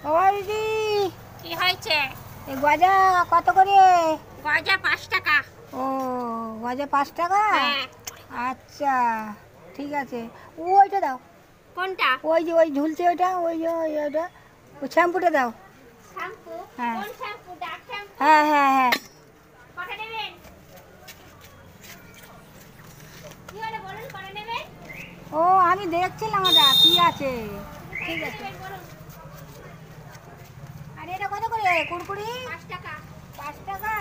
ওইদি কি হয়েছে? এই গজা কত করে? গজা 5 টাকা। ও গজা 5 টাকা। হ্যাঁ। আচ্ছা ঠিক আছে। ওইটা দাও। কোনটা? ওই যে ওই ঝুলছে ওইটা, ওই যে ওইটা, ওই শ্যাম্পুটা দাও। শ্যাম্পু? হ্যাঁ কোন শ্যাম্পু? ডাক শ্যাম্পু? হ্যাঁ হ্যাঁ হ্যাঁ। কটা নেবেন? কি হলো বলুন, কটা নেবেন? ও আমি দেখছিলাম ওটা কি আছে। ঠিক আছে। নেবেন বলুন। আর এটা কত করে কুরকুরি? 5 টাকা। 5 টাকা।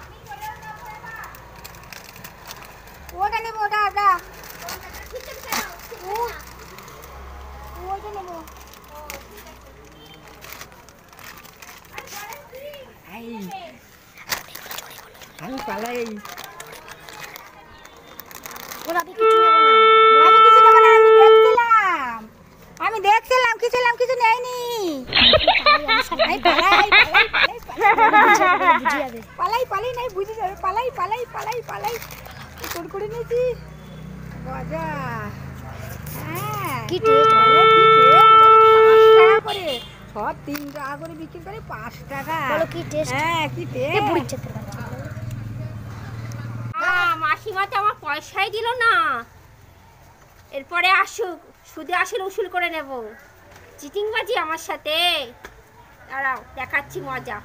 আমি চলে যাব বাবা। ওটা নেবো, ওটা ওটা কোনটা ছিটে কেন? ওইটা নেবো। আর বলেন কি? এই আমি পালাই। ওরা আমি কিছু নেব না। আমি কিছু নেবো না, আমি দেখছিলাম কিছু নেইনি। এই পালাই পালাই নাই বুঝে যাবে। পালাই কুরকুরি নিয়েছি গজা। হ্যাঁ কি টেস্ট বলে কি টেস্ট, 5 টাকা করে সব 3 টাকা করে বিক্রি করে 5 টাকা। বলো কি টেস্ট? হ্যাঁ কি টেস্ট। বুড়ির চাকরি বাচ্চা। মাসিমা তো আমার পয়সাই দিল না। এরপরে আসুক, সুদে আসলে উসুল করে নেব। চিটিংবাজি আমার সাথে। দাঁড়াও দেখাচ্ছি মজা।